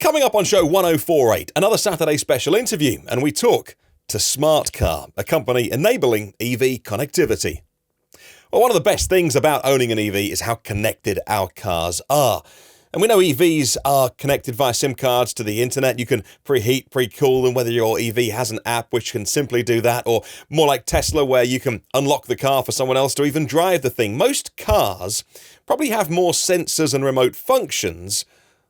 Coming up on show 1048, another Saturday special interview, and we talk to Smartcar, a company enabling EV connectivity. Well, one of the best things about owning an EV is how connected our cars are. And we know EVs are connected via SIM cards to the internet. You can preheat, pre-cool them, whether your EV has an app which can simply do that, or more like Tesla, where you can unlock the car for someone else to even drive the thing. Most cars probably have more sensors and remote functions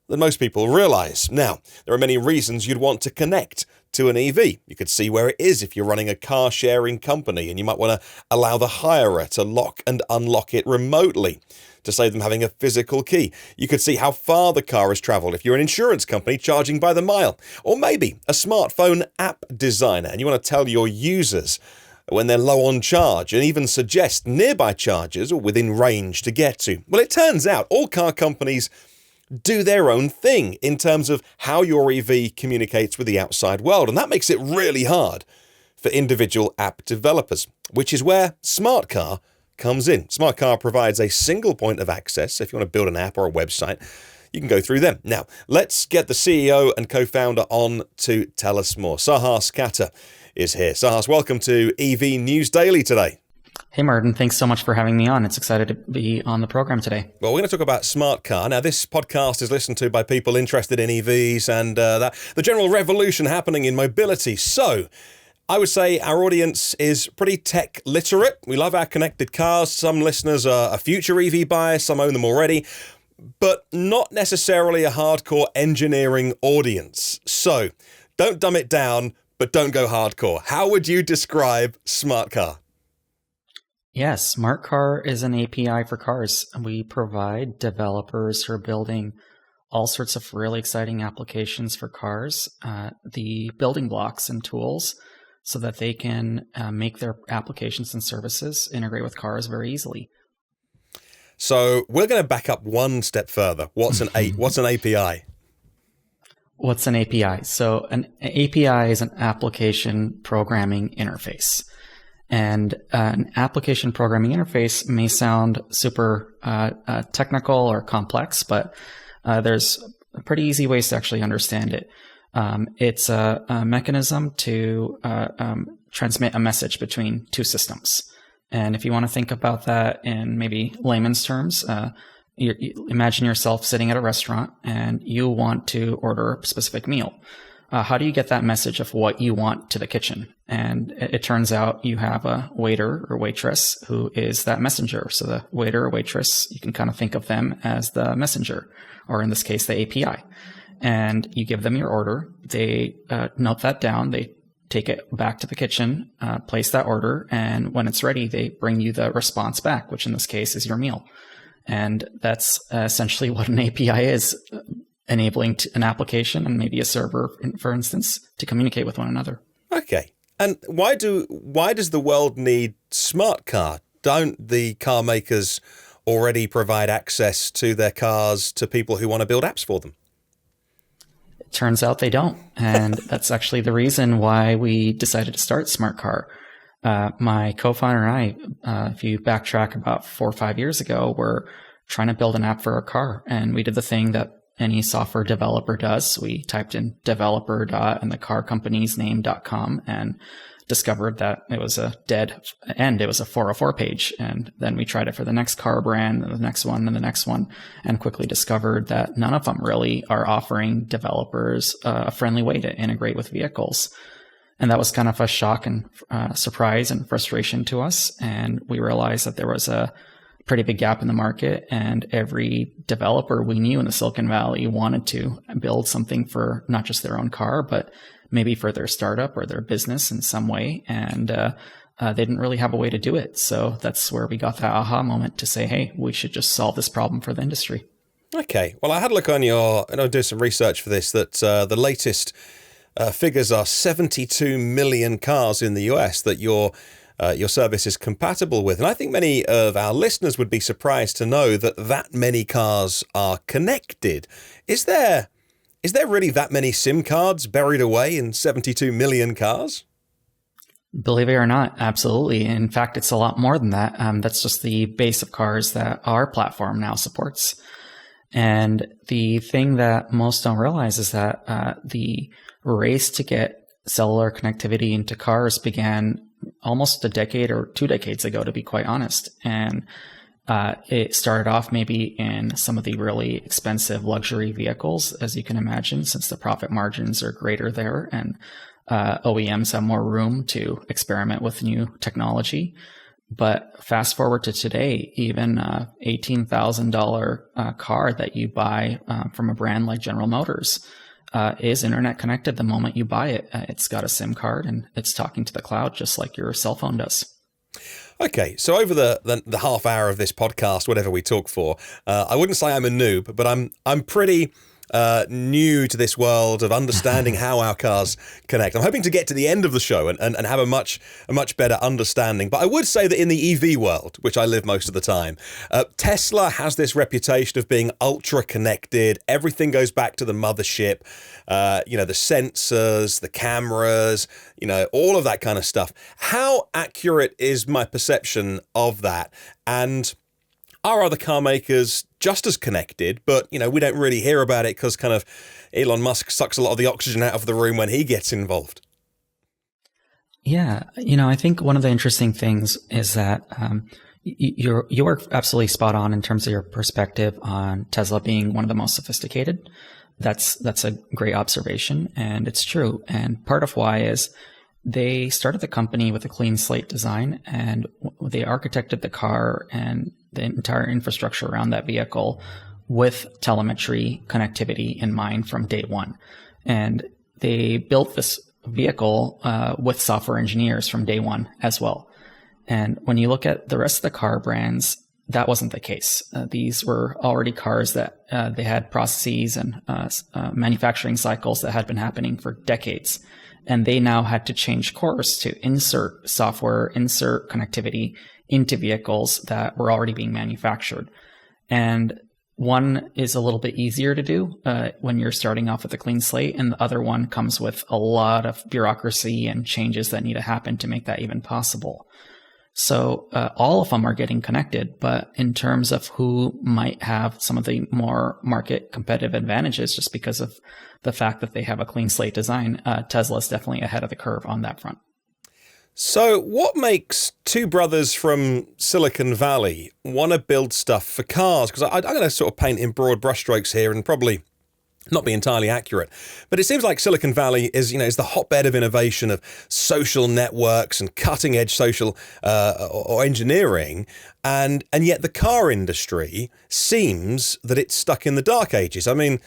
than most people realize. Now, there are many reasons you'd want to connect to an EV. You could see where it is if you're running a car sharing company, and you might want to allow the hirer to lock and unlock it remotely to save them having a physical key. You could see how far the car has traveled if you're an insurance company charging by the mile, or maybe a smartphone app designer and you want to tell your users when they're low on charge and even suggest nearby chargers or within range to get to. Well, it turns out all car companies do their own thing in terms of how your EV communicates with the outside world, and that makes it really hard for individual app developers, which is where Smartcar comes in. Smartcar provides a single point of access. If you want to build an app or a website, you can go through them. Now, let's get the CEO and co-founder on to tell us more. Sahas Khatter is here. Sahas, welcome to EV News Daily today. Hey, Martin. Thanks so much for having me on. It's excited to be on the program today. Well, we're going to talk about Smartcar. Now, this podcast is listened to by people interested in EVs and the general revolution happening in mobility. So I would say our audience is pretty tech literate. We love our connected cars. Some listeners are future EV buyers. Some own them already, but not necessarily a hardcore engineering audience. So don't dumb it down, but don't go hardcore. How would you describe Smartcar? Yes, Smartcar is an API for cars. We provide developers who are building all sorts of really exciting applications for cars, the building blocks and tools so that they can make their applications and services integrate with cars very easily. So we're going to back up one step further. What's an API? What's an API? So an API is an application programming interface. And an application programming interface may sound super technical or complex, but there's pretty easy ways to actually understand it. It's a mechanism to transmit a message between two systems. And if you want to think about that in maybe layman's terms, you imagine yourself sitting at a restaurant and you want to order a specific meal. How do you get that message of what you want to the kitchen? And it turns out you have a waiter or waitress who is that messenger. So the waiter or waitress, you can kind of think of them as the messenger, or in this case, the API. And you give them your order. They note that down. They take it back to the kitchen, place that order. And when it's ready, they bring you the response back, which in this case is your meal. And that's essentially what an API is. Enabling an application and maybe a server, for instance, to communicate with one another. Okay. And why does the world need Smartcar? Don't the car makers already provide access to their cars to people who want to build apps for them? It turns out they don't. And that's actually the reason why we decided to start Smartcar. My co-founder and I, if you backtrack about 4 or 5 years ago, were trying to build an app for our car. And we did the thing that any software developer does. We typed in developer. And the car company's name.com and discovered that it was a dead end. It was a 404 page. And then we tried it for the next car brand and the next one and the next one, and quickly discovered that none of them really are offering developers a friendly way to integrate with vehicles. And that was kind of a shock and surprise and frustration to us. And we realized that there was a pretty big gap in the market, and every developer we knew in the Silicon Valley wanted to build something for not just their own car, but maybe for their startup or their business in some way. And they didn't really have a way to do it. So that's where we got that aha moment to say, hey, we should just solve this problem for the industry. Okay. Well, I had a look on I do some research for this, that the latest figures are 72 million cars in the US that your service is compatible with. And I think many of our listeners would be surprised to know that many cars are connected. Is there really that many SIM cards buried away in 72 million cars? Believe it or not, absolutely. In fact, it's a lot more than that. That's just the base of cars that our platform now supports. And the thing that most don't realize is that the race to get cellular connectivity into cars began almost a decade or 2 decades ago, to be quite honest. And it started off maybe in some of the really expensive luxury vehicles, as you can imagine, since the profit margins are greater there and OEMs have more room to experiment with new technology. But fast forward to today, even $18,000 car that you buy from a brand like General Motors is internet connected the moment you buy it. It's got a SIM card and it's talking to the cloud just like your cell phone does. Okay, so over the half hour of this podcast, whatever we talk for, I wouldn't say I'm a noob, but I'm pretty new to this world of understanding how our cars connect. I'm hoping to get to the end of the show and have a much better understanding. But I would say that in the EV world, which I live most of the time, Tesla has this reputation of being ultra connected. Everything goes back to the mothership, the sensors, the cameras, all of that kind of stuff. How accurate is my perception of that? And are other car makers just as connected, but, we don't really hear about it because kind of Elon Musk sucks a lot of the oxygen out of the room when he gets involved? Yeah. I think one of the interesting things is that you are absolutely spot on in terms of your perspective on Tesla being one of the most sophisticated. That's a great observation, and it's true. And part of why is they started the company with a clean slate design, and they architected the car and the entire infrastructure around that vehicle with telemetry connectivity in mind from day one. And they built this vehicle with software engineers from day one as well. And when you look at the rest of the car brands, that wasn't the case. These were already cars that they had processes and manufacturing cycles that had been happening for decades. And they now had to change course to insert software, insert connectivity into vehicles that were already being manufactured. And one is a little bit easier to do when you're starting off with a clean slate, and the other one comes with a lot of bureaucracy and changes that need to happen to make that even possible. So all of them are getting connected, but in terms of who might have some of the more market competitive advantages just because of the fact that they have a clean slate design, Tesla is definitely ahead of the curve on that front. So what makes two brothers from Silicon Valley want to build stuff for cars? Because I'm going to sort of paint in broad brushstrokes here and probably not be entirely accurate. But it seems like Silicon Valley is the hotbed of innovation, of social networks and cutting edge social or engineering. And yet the car industry seems that it's stuck in the dark ages. I mean,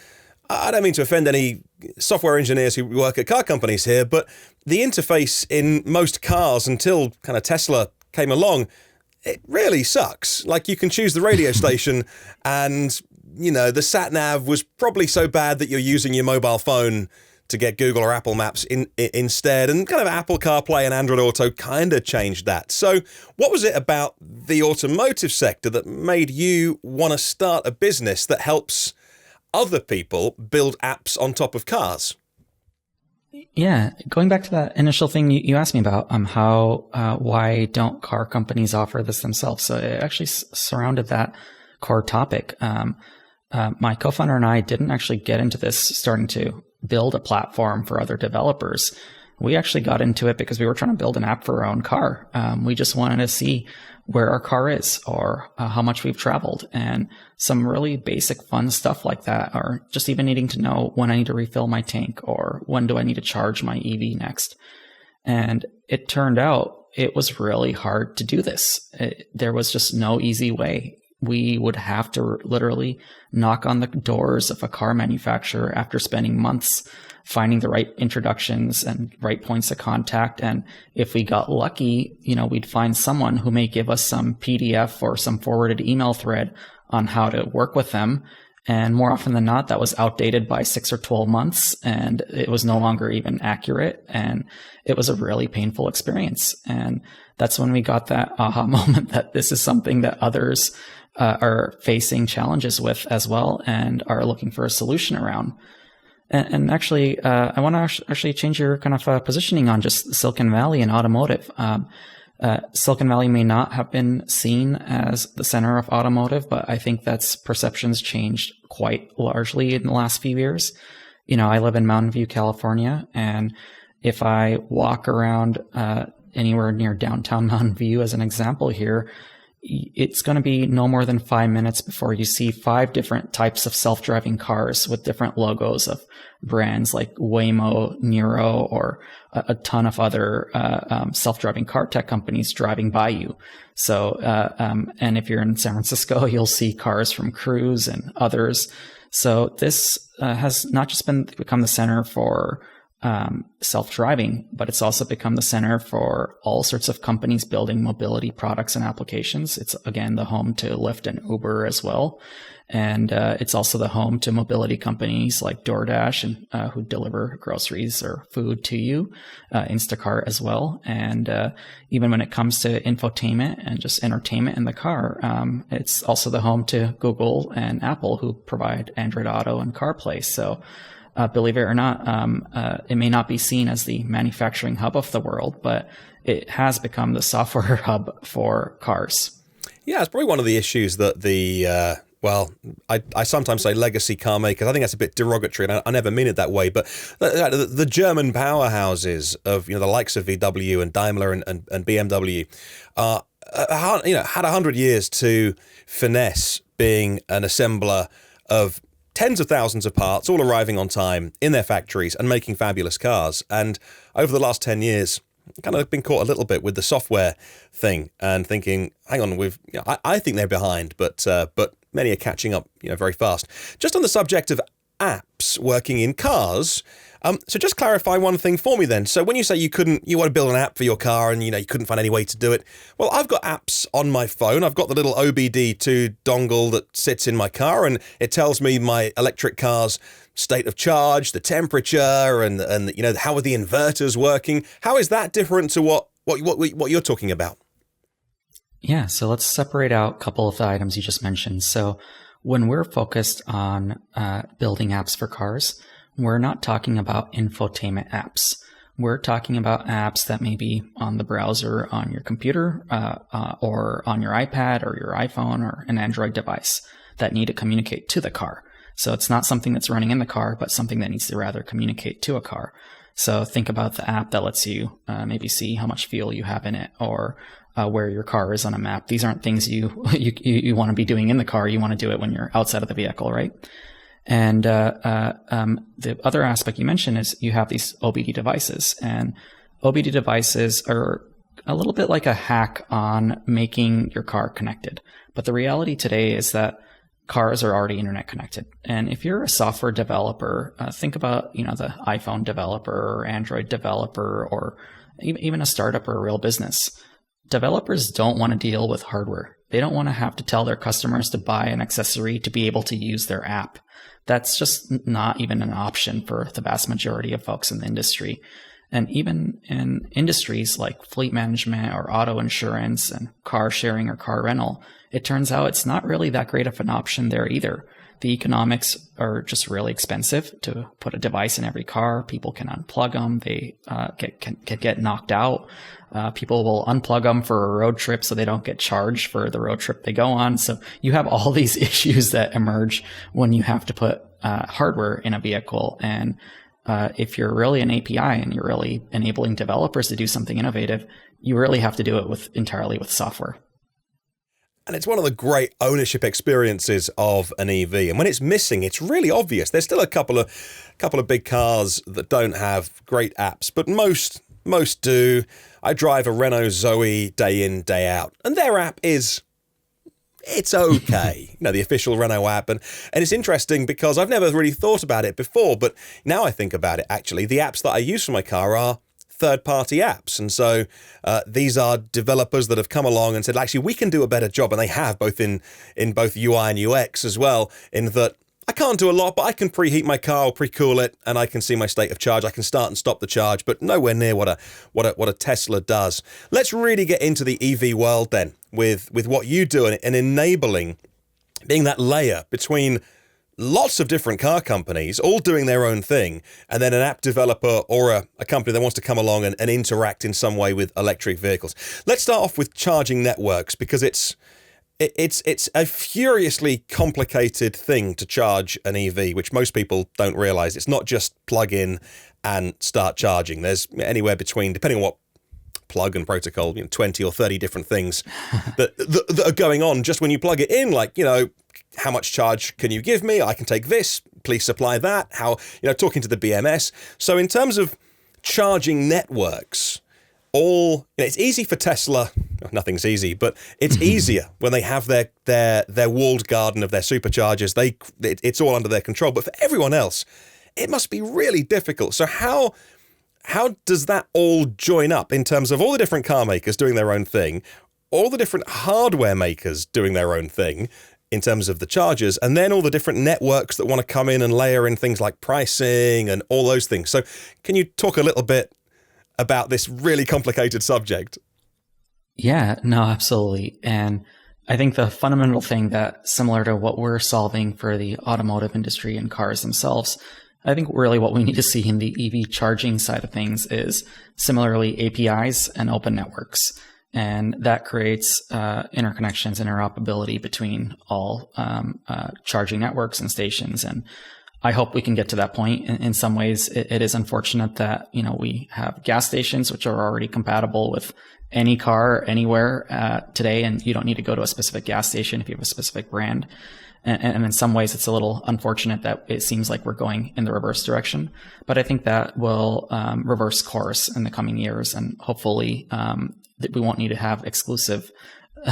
I don't mean to offend any software engineers who work at car companies here, but the interface in most cars until kind of Tesla came along, it really sucks. Like, you can choose the radio station and, the sat nav was probably so bad that you're using your mobile phone to get Google or Apple Maps instead. And kind of Apple CarPlay and Android Auto kind of changed that. So what was it about the automotive sector that made you want to start a business that helps other people build apps on top of cars? Yeah, going back to that initial thing you asked me about, why don't car companies offer this themselves? So it actually surrounded that core topic. My co-founder and I didn't actually get into this starting to build a platform for other developers. We actually got into it because we were trying to build an app for our own car. We just wanted to see where our car is or how much we've traveled, and some really basic fun stuff like that, or just even needing to know when I need to refill my tank or when do I need to charge my EV next. And it turned out it was really hard to do this. There was just no easy way. We would have to literally knock on the doors of a car manufacturer after spending months finding the right introductions and right points of contact. And if we got lucky, we'd find someone who may give us some PDF or some forwarded email thread on how to work with them. And more often than not, that was outdated by 6 or 12 months, and it was no longer even accurate. And it was a really painful experience. And that's when we got that aha moment that this is something that others are facing challenges with as well and are looking for a solution around. And actually, I want to actually change your kind of positioning on just Silicon Valley and automotive. Silicon Valley may not have been seen as the center of automotive, but I think that's perceptions changed quite largely in the last few years. I live in Mountain View, California, and if I walk around anywhere near downtown Mountain View, as an example here, it's going to be no more than 5 minutes before you see 5 different types of self-driving cars with different logos of brands like Waymo, Niro, or a ton of other self-driving car tech companies driving by you. So, and if you're in San Francisco, you'll see cars from Cruise and others. So this has not just become the center for self-driving, but it's also become the center for all sorts of companies building mobility products and applications. It's, again, the home to Lyft and Uber as well. And it's also the home to mobility companies like DoorDash and who deliver groceries or food to you, Instacart as well. And even when it comes to infotainment and just entertainment in the car, it's also the home to Google and Apple, who provide Android Auto and CarPlay. So believe it or not, it may not be seen as the manufacturing hub of the world, but it has become the software hub for cars. Yeah, it's probably one of the issues that I sometimes say legacy car makers. I think that's a bit derogatory, and I never mean it that way. But the German powerhouses of the likes of VW and Daimler and BMW had 100 years to finesse being an assembler of tens of thousands of parts, all arriving on time in their factories and making fabulous cars. And over the last 10 years, kind of been caught a little bit with the software thing and thinking, hang on, I think they're behind, but many are catching up, very fast. Just on the subject of apps working in cars, so just clarify one thing for me then. So when you say you want to build an app for your car and you couldn't find any way to do it, well, I've got apps on my phone. I've got the little OBD2 dongle that sits in my car, and it tells me my electric car's state of charge, the temperature, and how are the inverters working. How is that different to what you're talking about? Yeah, so let's separate out a couple of the items you just mentioned. So when we're focused on building apps for cars, we're not talking about infotainment apps. We're talking about apps that may be on the browser on your computer or on your iPad or your iPhone or an Android device that need to communicate to the car. So it's not something that's running in the car, but something that needs to rather communicate to a car. So think about the app that lets you maybe see how much fuel you have in it, or where your car is on a map. These aren't things you want to be doing in the car. You want to do it when you're outside of the vehicle, right? And the other aspect you mentioned is you have these OBD devices, and OBD devices are a little bit like a hack on making your car connected. But the reality today is that cars are already internet connected. And if you're a software developer, think about, the iPhone developer or Android developer or even a startup or a real business. Developers don't want to deal with hardware. They don't want to have to tell their customers to buy an accessory to be able to use their app. That's just not even an option for the vast majority of folks in the industry. And even in industries like fleet management or auto insurance and car sharing or car rental, it turns out it's not really that great of an option there either. The economics are just really expensive to put a device in every car. People can unplug them. They can get knocked out. People will unplug them for a road trip so they don't get charged for the road trip they go on. So you have all these issues that emerge when you have to put hardware in a vehicle. And if you're really an API and you're really enabling developers to do something innovative, you really have to do it entirely with software. And it's one of the great ownership experiences of an EV. And when it's missing, it's really obvious. There's still a couple of big cars that don't have great apps, but most do. I drive a Renault Zoe day in, day out, and their app it's okay. The official Renault app. And it's interesting because I've never really thought about it before, but now I think about it, actually. The apps that I use for my car are third-party apps. And so these are developers that have come along and said, actually, we can do a better job. And they have, both in both UI and UX as well, in that I can't do a lot, but I can preheat my car or pre-cool it, and I can see my state of charge. I can start and stop the charge, but nowhere near what a Tesla does. Let's really get into the EV world then with what you do and enabling, being that layer between lots of different car companies all doing their own thing, and then an app developer or a company that wants to come along and interact in some way with electric vehicles. Let's start off with charging networks, because it's a furiously complicated thing to charge an EV, which most people don't realize. It's not just plug in and start charging. There's anywhere between, depending on what plug and protocol, 20 or 30 different things that are going on just when you plug it in, like, how much charge can you give me? I can take this, please supply that. How, talking to the BMS. So in terms of charging networks, it's easy for Tesla. Nothing's easy, but it's easier when they have their walled garden of their superchargers. It's all under their control. But for everyone else, it must be really difficult. So how does that all join up in terms of all the different car makers doing their own thing, all the different hardware makers doing their own thing in terms of the chargers, and then all the different networks that want to come in and layer in things like pricing and all those things? So can you talk a little bit about this really complicated subject? Yeah, no, absolutely. And I think the fundamental thing that, similar to what we're solving for the automotive industry and cars themselves, I think really what we need to see in the EV charging side of things is similarly APIs and open networks. And that creates interconnections, interoperability between all charging networks and stations. And I hope we can get to that point. In some ways, it is unfortunate that, we have gas stations which are already compatible with any car anywhere today, and you don't need to go to a specific gas station if you have a specific brand. And in some ways, it's a little unfortunate that it seems like we're going in the reverse direction. But I think that will reverse course in the coming years, and hopefully that we won't need to have exclusive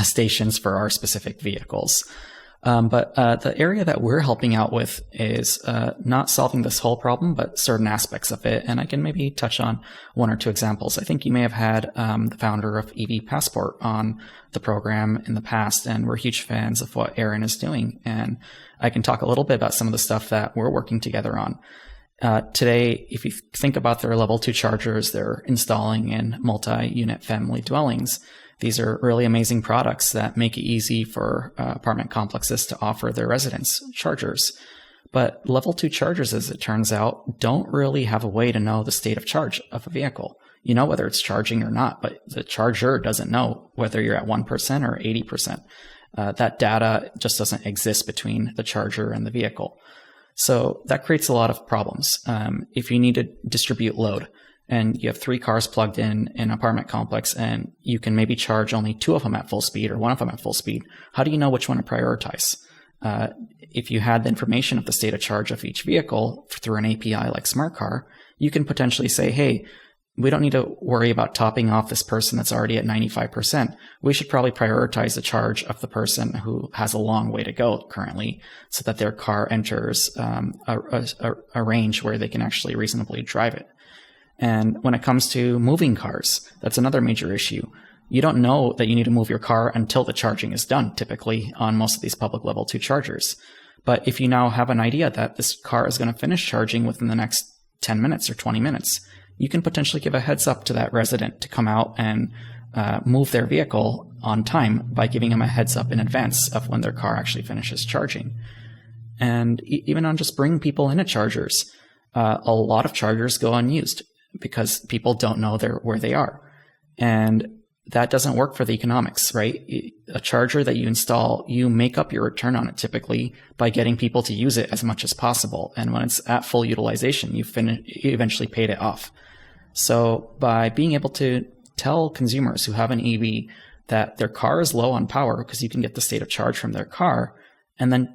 stations for our specific vehicles. But the area that we're helping out with is not solving this whole problem, but certain aspects of it. And I can maybe touch on one or two examples. I think you may have had the founder of EV Passport on the program in the past, and we're huge fans of what Aaron is doing. And I can talk a little bit about some of the stuff that we're working together on. Today, if you think about their level 2 chargers they're installing in multi-unit family dwellings, these are really amazing products that make it easy for apartment complexes to offer their residents chargers. But level 2 chargers, as it turns out, don't really have a way to know the state of charge of a vehicle. You know whether it's charging or not, but the charger doesn't know whether you're at 1% or 80%. That data just doesn't exist between the charger and the vehicle. So that creates a lot of problems. If you need to distribute load, and you have 3 cars plugged in an apartment complex, and you can maybe charge only 2 of them at full speed or 1 of them at full speed, how do you know which one to prioritize? If you had the information of the state of charge of each vehicle through an API like Smartcar, you can potentially say, hey, we don't need to worry about topping off this person that's already at 95%. We should probably prioritize the charge of the person who has a long way to go currently, so that their car enters a range where they can actually reasonably drive it. And when it comes to moving cars, that's another major issue. You don't know that you need to move your car until the charging is done, typically on most of these public level 2 chargers. But if you now have an idea that this car is going to finish charging within the next 10 minutes or 20 minutes, you can potentially give a heads up to that resident to come out and move their vehicle on time by giving them a heads up in advance of when their car actually finishes charging. And even on just bringing people into chargers, a lot of chargers go unused because people don't know where they are. And that doesn't work for the economics, right? A charger that you install, you make up your return on it typically by getting people to use it as much as possible. And when it's at full utilization, you eventually paid it off. So by being able to tell consumers who have an EV that their car is low on power because you can get the state of charge from their car, and then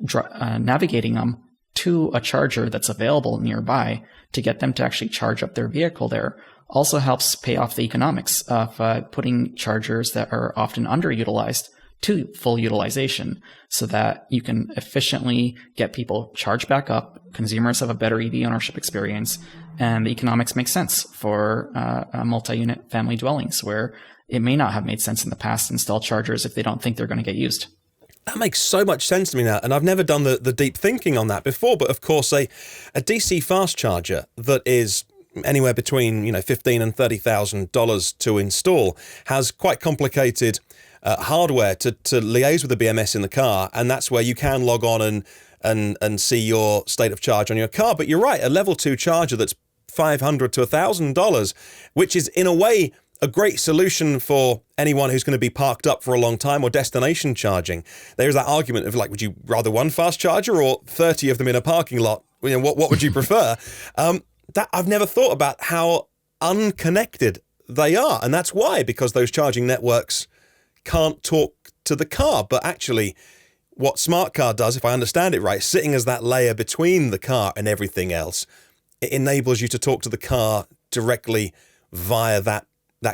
navigating them to a charger that's available nearby to get them to actually charge up their vehicle there also helps pay off the economics of putting chargers that are often underutilized to full utilization, so that you can efficiently get people charged back up, consumers have a better EV ownership experience, and the economics make sense for multi-unit family dwellings where it may not have made sense in the past to install chargers if they don't think they're going to get used. That makes so much sense to me now, and I've never done the deep thinking on that before. But of course, a DC fast charger that is anywhere between $15,000 and $30,000 to install has quite complicated hardware to liaise with the BMS in the car, and that's where you can log on and see your state of charge on your car. But you're right, a level 2 charger that's $500 to $1,000, which is in a way a great solution for anyone who's going to be parked up for a long time or destination charging. There's that argument of like, would you rather one fast charger or 30 of them in a parking lot? You know, what would you prefer? That I've never thought about how unconnected they are. And that's why, because those charging networks can't talk to the car. But actually, what Smartcar does, if I understand it right, sitting as that layer between the car and everything else, it enables you to talk to the car directly via that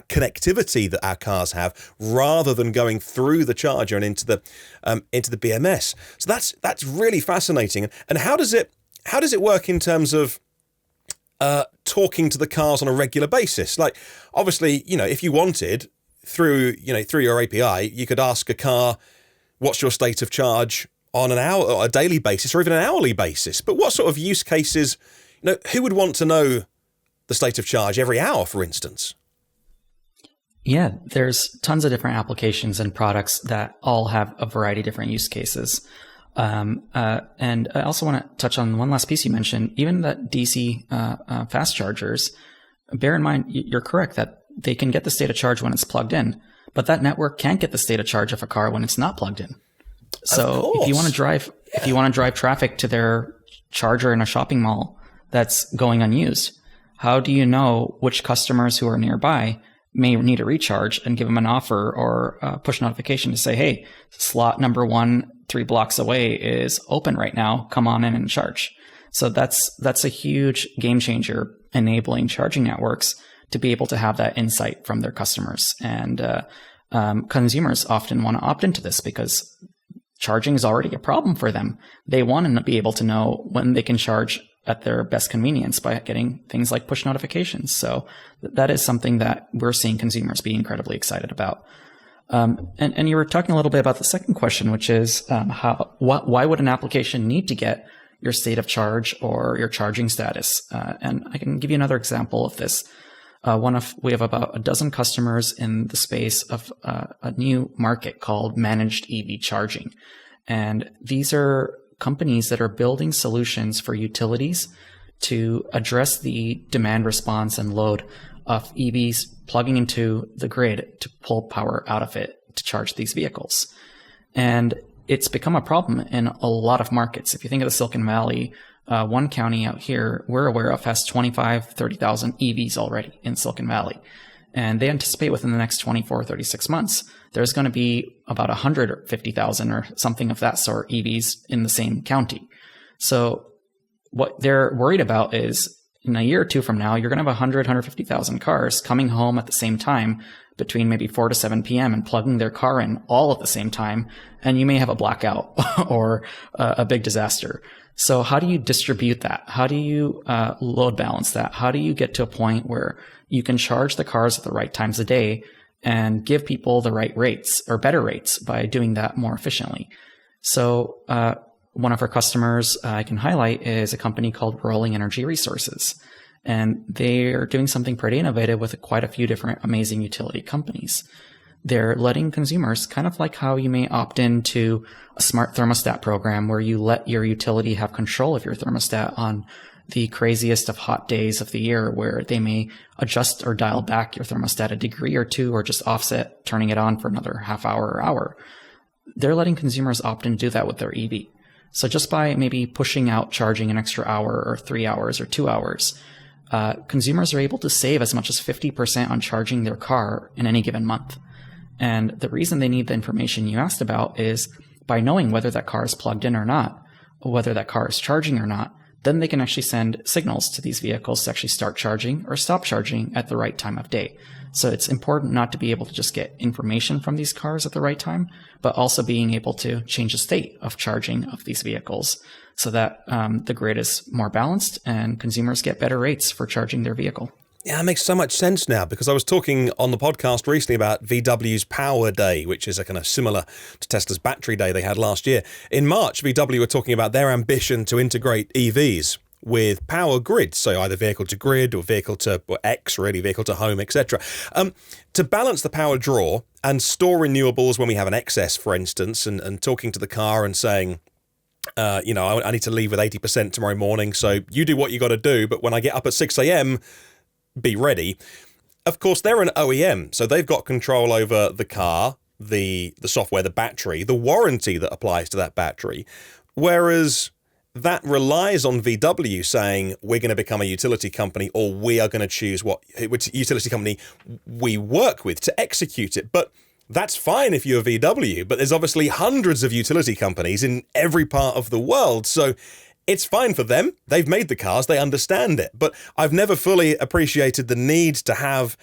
connectivity that our cars have, rather than going through the charger and into the BMS. So that's really fascinating. And how does it work in terms of talking to the cars on a regular basis? Like, obviously, you know, if you wanted through your API, you could ask a car, what's your state of charge on an hour or a daily basis or even an hourly basis. But what sort of use cases, you know, who would want to know the state of charge every hour, for instance? Yeah, there's tons of different applications and products that all have a variety of different use cases. And I also want to touch on one last piece you mentioned, even the DC fast chargers. Bear in mind, you're correct that they can get the state of charge when it's plugged in, but that network can't get the state of charge of a car when it's not plugged in. So if you want to drive traffic to their charger in a shopping mall that's going unused, how do you know which customers who are nearby may need a recharge and give them an offer or a push notification to say, hey, slot number 1, 3 blocks away is open right now. Come on in and charge. So that's a huge game changer, enabling charging networks to be able to have that insight from their customers. And consumers often want to opt into this because charging is already a problem for them. They want to be able to know when they can charge at their best convenience by getting things like push notifications. So that is something that we're seeing consumers be incredibly excited about. And you were talking a little bit about the second question, which is why would an application need to get your state of charge or your charging status? And I can give you another example of this. We have about a dozen customers in the space of a new market called managed EV charging. And these are companies that are building solutions for utilities to address the demand response and load of EVs plugging into the grid to pull power out of it to charge these vehicles. And it's become a problem in a lot of markets. If you think of the Silicon Valley, one county out here we're aware of has 30,000 EVs already in Silicon Valley. And they anticipate within the next 24, 36 months, there's going to be about 150,000 or something of that sort EVs in the same county. So what they're worried about is in a year or two from now, you're going to have 150,000 cars coming home at the same time between maybe 4 to 7 p.m. and plugging their car in all at the same time. And you may have a blackout or a big disaster. So how do you distribute that? How do you load balance that? How do you get to a point where you can charge the cars at the right times of day and give people the right rates or better rates by doing that more efficiently? So one of our customers I can highlight is a company called Rolling Energy Resources. And they are doing something pretty innovative with quite a few different amazing utility companies. They're letting consumers, kind of like how you may opt into a smart thermostat program where you let your utility have control of your thermostat on the craziest of hot days of the year, where they may adjust or dial back your thermostat a degree or two, or just offset turning it on for another half hour or hour. They're letting consumers opt in to do that with their EV. So just by maybe pushing out charging an extra hour or 3 hours or 2 hours, consumers are able to save as much as 50% on charging their car in any given month. And the reason they need the information you asked about is by knowing whether that car is plugged in or not, or whether that car is charging or not, then they can actually send signals to these vehicles to actually start charging or stop charging at the right time of day. So it's important not to be able to just get information from these cars at the right time, but also being able to change the state of charging of these vehicles so that the grid is more balanced and consumers get better rates for charging their vehicle. Yeah, it makes so much sense now, because I was talking on the podcast recently about VW's Power Day, which is a kind of similar to Tesla's Battery Day they had last year. In March, VW were talking about their ambition to integrate EVs with power grids, so either vehicle to grid or vehicle to vehicle to home, etc. To balance the power draw and store renewables when we have an excess, for instance, and talking to the car and saying, I need to leave with 80% tomorrow morning. So you do what you got to do. But when I get up at 6 a.m., be ready. Of course, they're an OEM, so they've got control over the car, the software, the battery, the warranty that applies to that battery. Whereas that relies on VW saying we're going to become a utility company, or we are going to choose which utility company we work with to execute it. But that's fine if you're VW, but there's obviously hundreds of utility companies in every part of the world. So it's fine for them. They've made the cars. They understand it. But I've never fully appreciated the need to have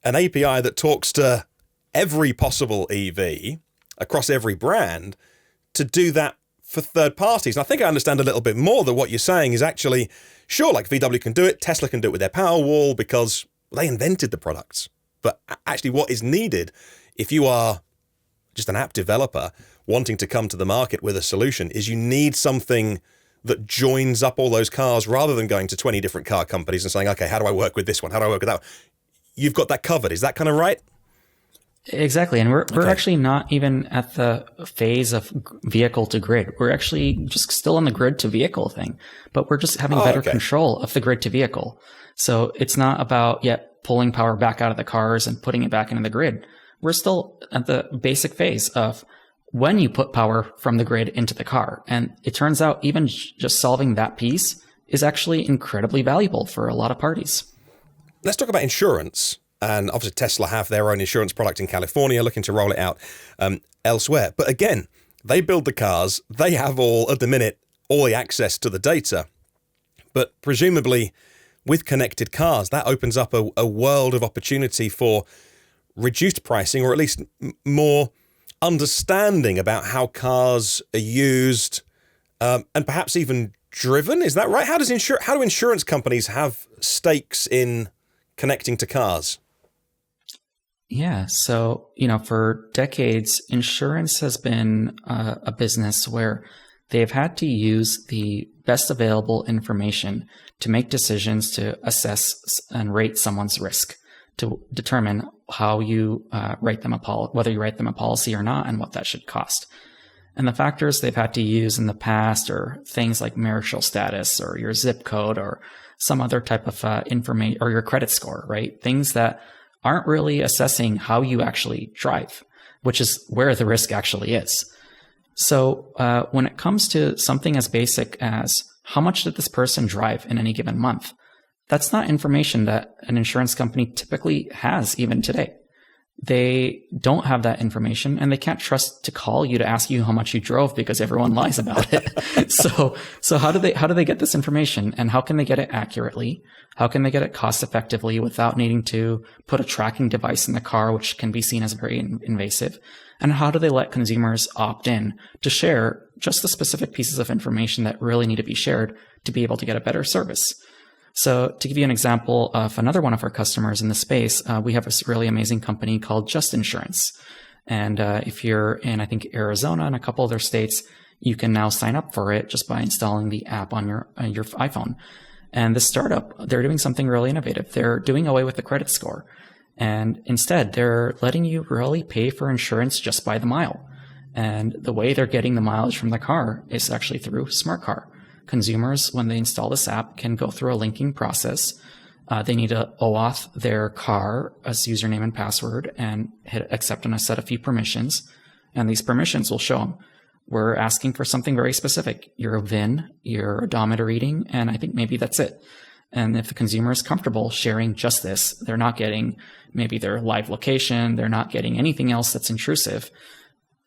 an API that talks to every possible EV across every brand to do that for third parties. And I think I understand a little bit more that what you're saying is actually, sure, like VW can do it, Tesla can do it with their Powerwall because they invented the products. But actually what is needed, if you are just an app developer wanting to come to the market with a solution, is you need something that joins up all those cars rather than going to 20 different car companies and saying, okay, how do I work with this one? How do I work with that one? You've got that covered. Is that kind of right? Exactly. And we're actually not even at the phase of vehicle to grid. We're actually just still on the grid to vehicle thing, but we're just having better control of the grid to vehicle. So it's not about yet pulling power back out of the cars and putting it back into the grid. We're still at the basic phase of when you put power from the grid into the car. And it turns out even just solving that piece is actually incredibly valuable for a lot of parties. Let's talk about insurance. And obviously Tesla have their own insurance product in California, looking to roll it out elsewhere. But again, they build the cars. They have at the minute, all the access to the data. But presumably with connected cars, that opens up a world of opportunity for reduced pricing, or at least more understanding about how cars are used and perhaps even driven. Is that right? How do insurance companies have stakes in connecting to cars? Yeah. So, for decades, insurance has been a business where they've had to use the best available information to make decisions to assess and rate someone's risk, to determine how you write them whether you write them a policy or not, and what that should cost. And the factors they've had to use in the past are things like marital status, or your zip code, or some other type of information, or your credit score, right? Things that aren't really assessing how you actually drive, which is where the risk actually is. So when it comes to something as basic as how much did this person drive in any given month, that's not information that an insurance company typically has even today. They don't have that information, and they can't trust to call you to ask you how much you drove because everyone lies about it. So how do they get this information, and how can they get it accurately? How can they get it cost effectively without needing to put a tracking device in the car, which can be seen as very invasive? And how do they let consumers opt in to share just the specific pieces of information that really need to be shared to be able to get a better service? So to give you an example of another one of our customers in the space, we have a really amazing company called Just Insurance. And if you're in, I think, Arizona and a couple other states, you can now sign up for it just by installing the app on your iPhone. And this startup, they're doing something really innovative. They're doing away with the credit score. And instead, they're letting you really pay for insurance just by the mile. And the way they're getting the mileage from the car is actually through Smartcar. Consumers, when they install this app, can go through a linking process. They need to OAuth their car as username and password and hit accept on a set of few permissions. And these permissions will show them, we're asking for something very specific, your VIN, your odometer reading, and I think maybe that's it. And if the consumer is comfortable sharing just this, they're not getting maybe their live location, they're not getting anything else that's intrusive.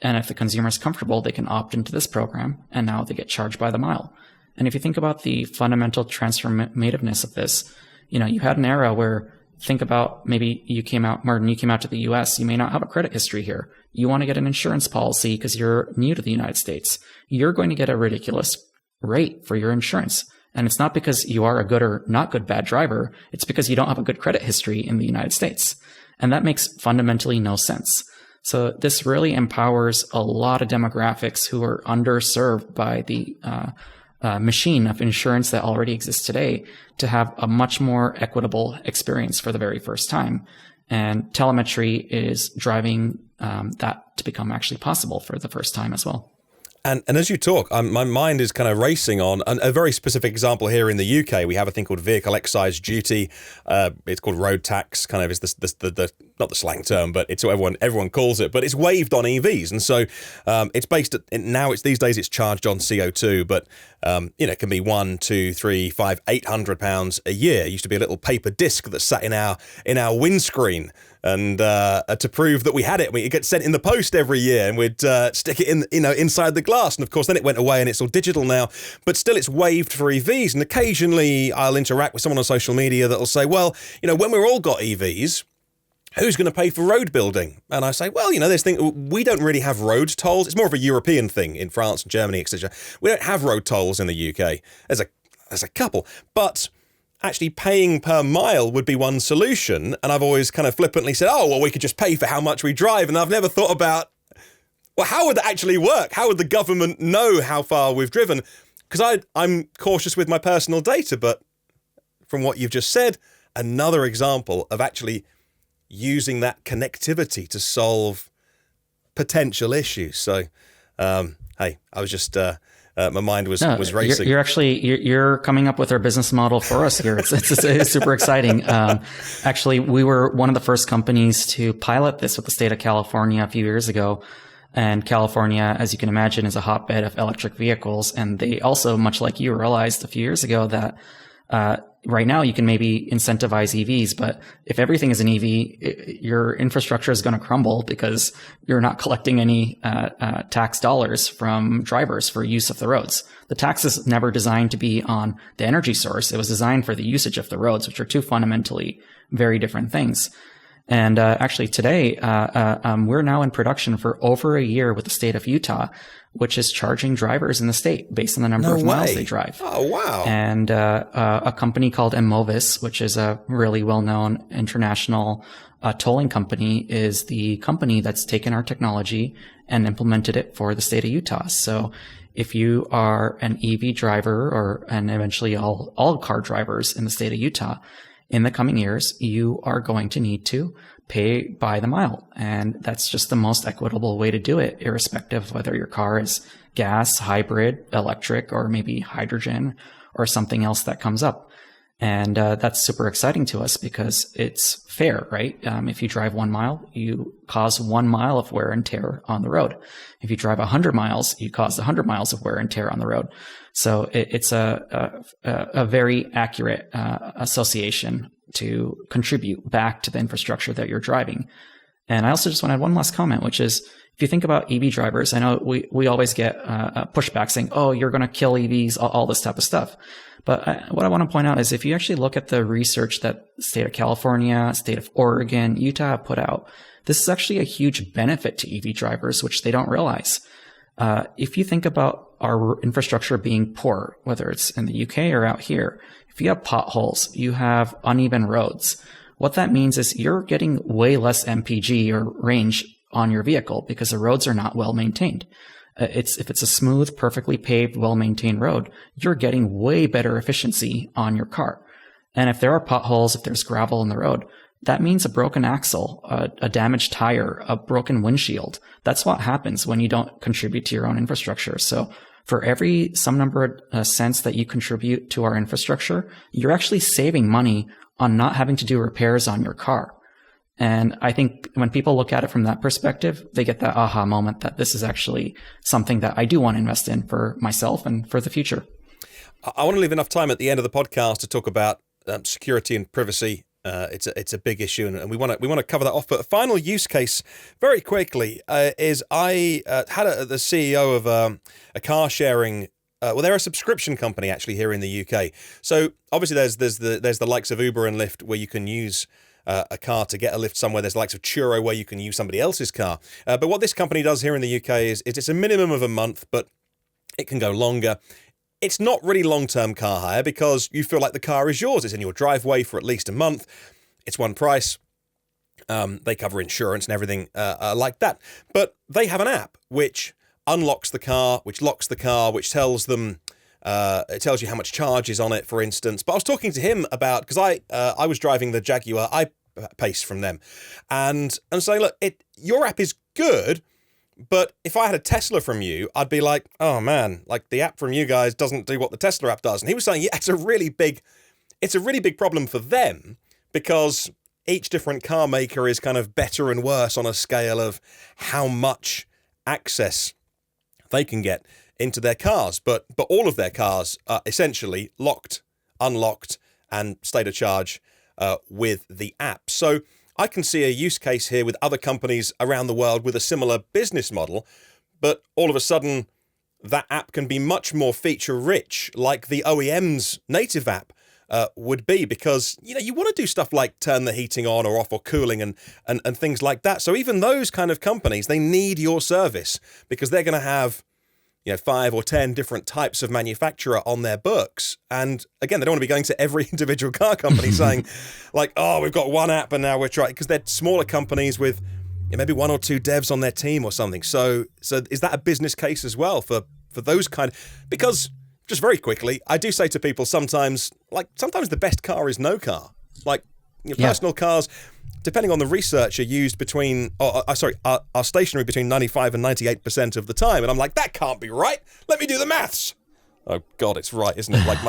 And if the consumer is comfortable, they can opt into this program, and now they get charged by the mile. And if you think about the fundamental transformativeness of this, you had an era where, think about maybe Martin, you came out to the US, you may not have a credit history here. You want to get an insurance policy because you're new to the United States. You're going to get a ridiculous rate for your insurance. And it's not because you are a good or not good bad driver. It's because you don't have a good credit history in the United States. And that makes fundamentally no sense. So this really empowers a lot of demographics who are underserved by the machine of insurance that already exists today to have a much more equitable experience for the very first time. And telemetry is driving that to become actually possible for the first time as well. And as you talk, my mind is kind of racing on a very specific example here in the UK. We have a thing called vehicle excise duty. It's called road tax, kind of is the not the slang term, but it's what everyone calls it. But it's waived on EVs, and so it's based now. It's these days it's charged on CO2, but it can be £1, £2, £3, £5, £800 a year. It used to be a little paper disc that sat in our windscreen. And to prove that we had it, it gets sent in the post every year, and we'd stick it in, inside the glass. And of course, then it went away, and it's all digital now. But still, it's waived for EVs. And occasionally, I'll interact with someone on social media that'll say, "Well, when we're all got EVs, who's going to pay for road building?" And I say, "Well, we don't really have road tolls. It's more of a European thing in France and Germany, etc. We don't have road tolls in the UK. There's a couple, but." Actually paying per mile would be one solution. And I've always kind of flippantly said, oh, well, we could just pay for how much we drive. And I've never thought about, well, how would that actually work? How would the government know how far we've driven? Because I'm cautious with my personal data. But from what you've just said, another example of actually using that connectivity to solve potential issues. So, hey, I was just... my mind was racing. You're coming up with our business model for us here. It's super exciting. Actually, we were one of the first companies to pilot this with the state of California a few years ago. And California, as you can imagine, is a hotbed of electric vehicles. And they also, much like you, realized a few years ago that right now you can maybe incentivize EVs, but if everything is an EV, your infrastructure is going to crumble because you're not collecting any tax dollars from drivers for use of the roads. The tax is never designed to be on the energy source. It was designed for the usage of the roads, which are two fundamentally very different things. And actually today, we're now in production for over a year with the state of Utah, which is charging drivers in the state based on the number of miles they drive. Oh, wow. And a company called Movis, which is a really well-known international tolling company, is the company that's taken our technology and implemented it for the state of Utah. So if you are an EV driver and eventually all car drivers in the state of Utah, in the coming years, you are going to need to pay by the mile. And that's just the most equitable way to do it, irrespective of whether your car is gas, hybrid, electric, or maybe hydrogen or something else that comes up. And that's super exciting to us because it's fair, right? If you drive 1 mile, you cause 1 mile of wear and tear on the road. If you drive 100 miles, you cause 100 miles of wear and tear on the road. So it's a very accurate association to contribute back to the infrastructure that you're driving. And I also just want to add one last comment, which is if you think about EV drivers, I know we always get pushback saying, oh, you're going to kill EVs, all this type of stuff. But what I want to point out is if you actually look at the research that the state of California, state of Oregon, Utah have put out, this is actually a huge benefit to EV drivers, which they don't realize. If you think about our infrastructure being poor, whether it's in the UK or out here, if you have potholes, you have uneven roads, what that means is you're getting way less MPG or range on your vehicle because the roads are not well maintained. If it's a smooth, perfectly paved, well-maintained road, you're getting way better efficiency on your car. And if there are potholes, if there's gravel in the road, that means a broken axle, a damaged tire, a broken windshield. That's what happens when you don't contribute to your own infrastructure. So for every some number of cents that you contribute to our infrastructure, you're actually saving money on not having to do repairs on your car. And I think when people look at it from that perspective, they get that aha moment that this is actually something that I do want to invest in for myself and for the future. I want to leave enough time at the end of the podcast to talk about security and privacy. It's a big issue, and we want to cover that off. But a final use case, very quickly, is I had the CEO of a car sharing. Well, they're a subscription company actually here in the UK. So obviously there's the likes of Uber and Lyft where you can use a car to get a lift somewhere. There's the likes of Turo where you can use somebody else's car. But what this company does here in the UK is it's a minimum of a month, but it can go longer. It's not really long-term car hire because you feel like the car is yours. It's in your driveway for at least a month. It's one price. They cover insurance and everything like that. But they have an app which unlocks the car, which locks the car, which tells them it tells you how much charge is on it, for instance. But I was talking to him about, because I was driving the Jaguar I-Pace from them, and saying, look, your app is good, But if I had a Tesla from you, I'd be like, oh man, like the app from you guys doesn't do what the Tesla app does. And he was saying, yeah, it's a really big problem for them because each different car maker is kind of better and worse on a scale of how much access they can get into their cars. But all of their cars are essentially locked, unlocked, and state of charge with the app. So I can see a use case here with other companies around the world with a similar business model, but all of a sudden that app can be much more feature rich like the OEM's native app would be, because you want to do stuff like turn the heating on or off or cooling and things like that. So even those kind of companies, they need your service because they're going to have 5 or 10 different types of manufacturer on their books. And again, they don't want to be going to every individual car company saying like, oh, we've got one app and now we're trying, because they're smaller companies with maybe 1 or 2 devs on their team or something. So is that a business case as well for those because just very quickly, I do say to people sometimes the best car is no car. Like personal cars, depending on the research, are used are stationary between 95 and 98% of the time. And I'm like, that can't be right. Let me do the maths. Oh God, it's right, isn't it? Like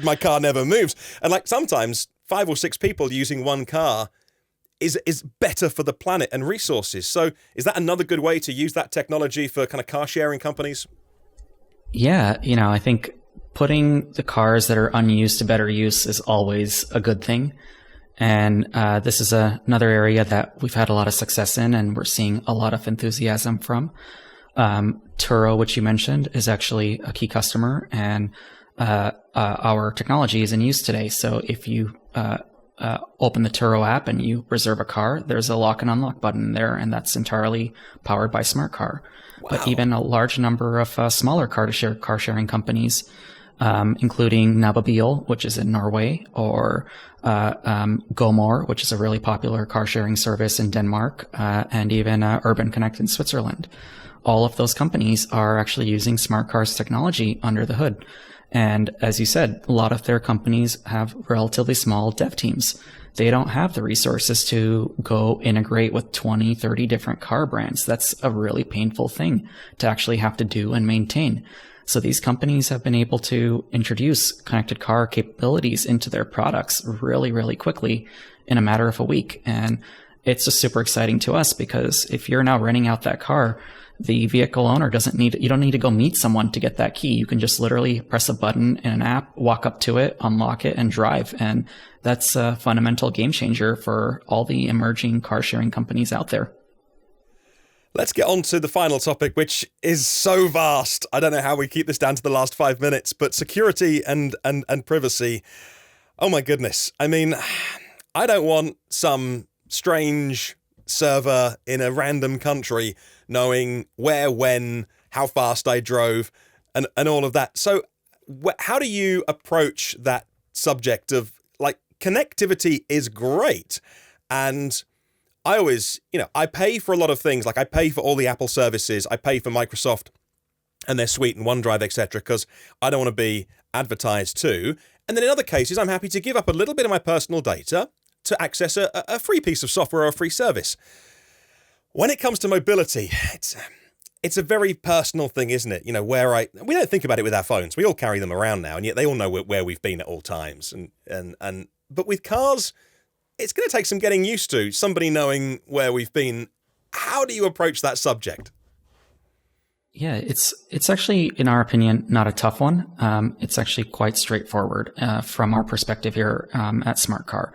my car never moves. And like sometimes 5 or 6 people using one car is better for the planet and resources. So is that another good way to use that technology for kind of car sharing companies? Yeah, I think putting the cars that are unused to better use is always a good thing. And this is another area that we've had a lot of success in, and we're seeing a lot of enthusiasm from. Turo, which you mentioned, is actually a key customer, and our technology is in use today. So if you open the Turo app and you reserve a car, there's a lock and unlock button there, and that's entirely powered by SmartCar. Wow. But even a large number of smaller car sharing companies, including Nababil, which is in Norway, or Gomor, which is a really popular car sharing service in Denmark, and even Urban Connect in Switzerland. All of those companies are actually using SmartCar's technology under the hood. And as you said, a lot of their companies have relatively small dev teams. They don't have the resources to go integrate with 20, 30 different car brands. That's a really painful thing to actually have to do and maintain. So these companies have been able to introduce connected car capabilities into their products really, really quickly in a matter of a week. And it's just super exciting to us because if you're now renting out that car, the vehicle owner you don't need to go meet someone to get that key. You can just literally press a button in an app, walk up to it, unlock it, and drive. And that's a fundamental game changer for all the emerging car sharing companies out there. Let's get on to the final topic, which is so vast. I don't know how we keep this down to the last 5 minutes, but security and privacy. Oh my goodness. I mean, I don't want some strange server in a random country knowing where, when, how fast I drove, and all of that. So how do you approach that subject of, like, connectivity is great, and I always, I pay for a lot of things. Like I pay for all the Apple services. I pay for Microsoft and their suite and OneDrive, etc., because I don't want to be advertised to. And then in other cases, I'm happy to give up a little bit of my personal data to access a free piece of software or a free service. When it comes to mobility, it's a very personal thing, isn't it? We don't think about it with our phones. We all carry them around now, and yet they all know where we've been at all times. But with cars, it's going to take some getting used to, somebody knowing where we've been. How do you approach that subject? Yeah, it's actually, in our opinion, not a tough one. It's actually quite straightforward from our perspective here at SmartCar.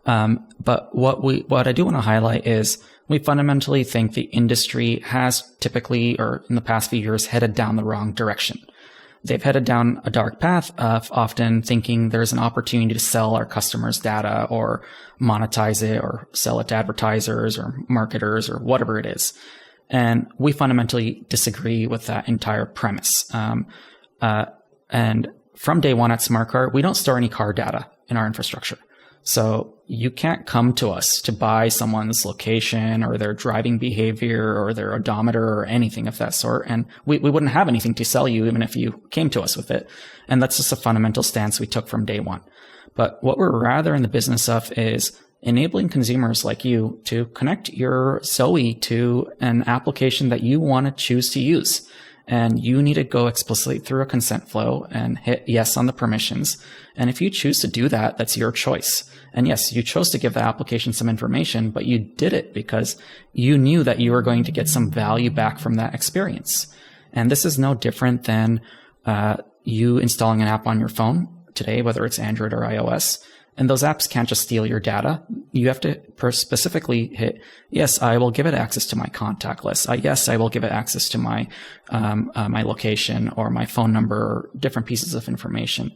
But what I do want to highlight is we fundamentally think the industry has typically, or in the past few years, headed down the wrong direction. They've headed down a dark path of often thinking there's an opportunity to sell our customers' data or monetize it or sell it to advertisers or marketers or whatever it is. And we fundamentally disagree with that entire premise. And from day one at SmartCar, we don't store any car data in our infrastructure. So you can't come to us to buy someone's location or their driving behavior or their odometer or anything of that sort. And we wouldn't have anything to sell you even if you came to us with it. And that's just a fundamental stance we took from day one. But what we're rather in the business of is enabling consumers like you to connect your Zoe to an application that you want to choose to use. And you need to go explicitly through a consent flow and hit yes on the permissions. And if you choose to do that, that's your choice. And yes, you chose to give the application some information, but you did it because you knew that you were going to get some value back from that experience. And this is no different than you installing an app on your phone today, whether it's Android or iOS. And those apps can't just steal your data. You have to specifically hit, yes, I will give it access to my contact list. Yes, I will give it access to my my location or my phone number or different pieces of information.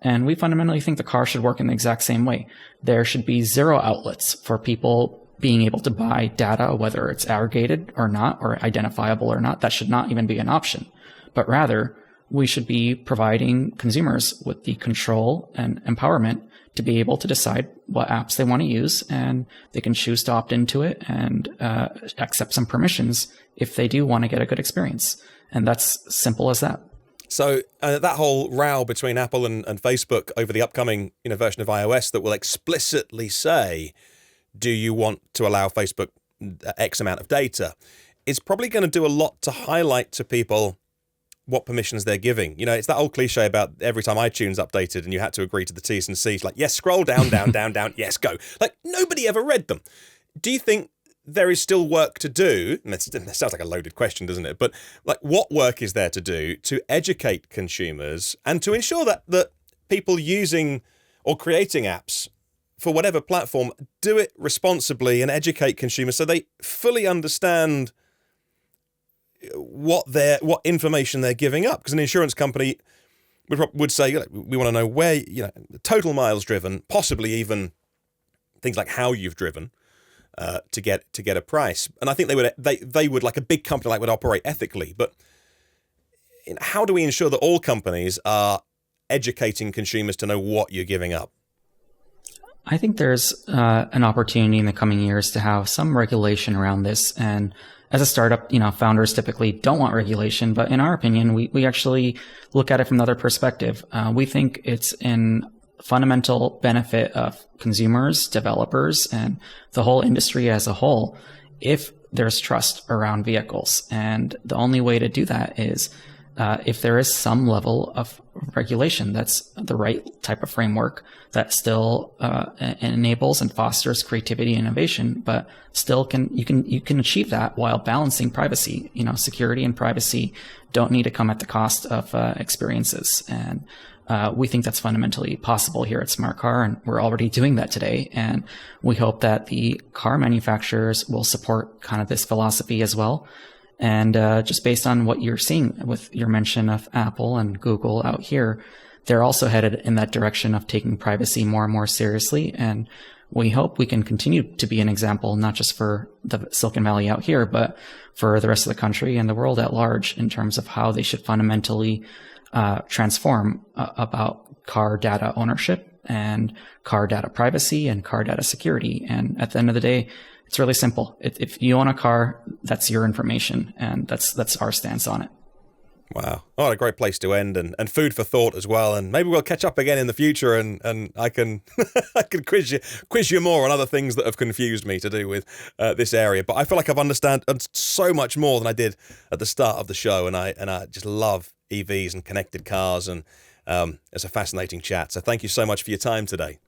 And we fundamentally think the car should work in the exact same way. There should be zero outlets for people being able to buy data, whether it's aggregated or not, or identifiable or not. That should not even be an option. But rather, we should be providing consumers with the control and empowerment to be able to decide what apps they want to use, and they can choose to opt into it and accept some permissions if they do want to get a good experience. And that's simple as that. So that whole row between Apple and Facebook over the upcoming version of iOS that will explicitly say, do you want to allow Facebook X amount of data, is probably going to do a lot to highlight to people what permissions they're giving. It's that old cliche about every time iTunes updated and you had to agree to the T's and C's, like, yes, scroll down, down, down, down, yes, go. Like, nobody ever read them. Do you think there is still work to do? And that sounds like a loaded question, doesn't it? But like, what work is there to do to educate consumers and to ensure that people using or creating apps for whatever platform do it responsibly and educate consumers so they fully understand what information they're giving up? Because an insurance company would say, we want to know where, total miles driven, possibly even things like how you've driven to get a price. And I think they would, like a big company like, would operate ethically. But how do we ensure that all companies are educating consumers to know what you're giving up? I think there's an opportunity in the coming years to have some regulation around this. And as a startup, founders typically don't want regulation, but in our opinion, we actually look at it from another perspective. We think it's in fundamental benefit of consumers, developers, and the whole industry as a whole if there's trust around vehicles. And the only way to do that is if there is some level of regulation that's the right type of framework that still enables and fosters creativity and innovation, but still you can achieve that while balancing privacy. Security and privacy don't need to come at the cost of experiences. And we think that's fundamentally possible here at Smartcar, and we're already doing that today. And we hope that the car manufacturers will support kind of this philosophy as well. And just based on what you're seeing with your mention of Apple and Google out here, they're also headed in that direction of taking privacy more and more seriously. And we hope we can continue to be an example, not just for the Silicon Valley out here, but for the rest of the country and the world at large in terms of how they should fundamentally transform about car data ownership and car data privacy and car data security. And at the end of the day, it's really simple. If you own a car, that's your information, and that's our stance on it. Wow. Oh, what a great place to end, and food for thought as well. And maybe we'll catch up again in the future, and I can I can quiz you more on other things that have confused me to do with this area. But I feel like I've understood so much more than I did at the start of the show, and I just love EVs and connected cars, and it's a fascinating chat. So thank you so much for your time today.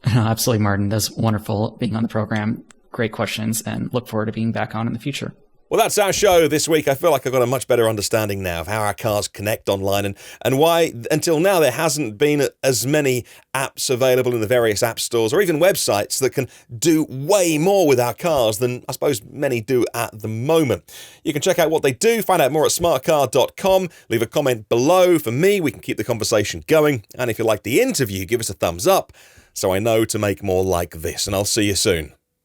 Absolutely, Martin. That's wonderful being on the program. Great questions, and look forward to being back on in the future. Well, that's our show this week. I feel like I've got a much better understanding now of how our cars connect online and why, until now, there hasn't been as many apps available in the various app stores or even websites that can do way more with our cars than I suppose many do at the moment. You can check out what they do, find out more at smartcar.com, leave a comment below for me. We can keep the conversation going. And if you like the interview, give us a thumbs up so I know to make more like this. And I'll see you soon.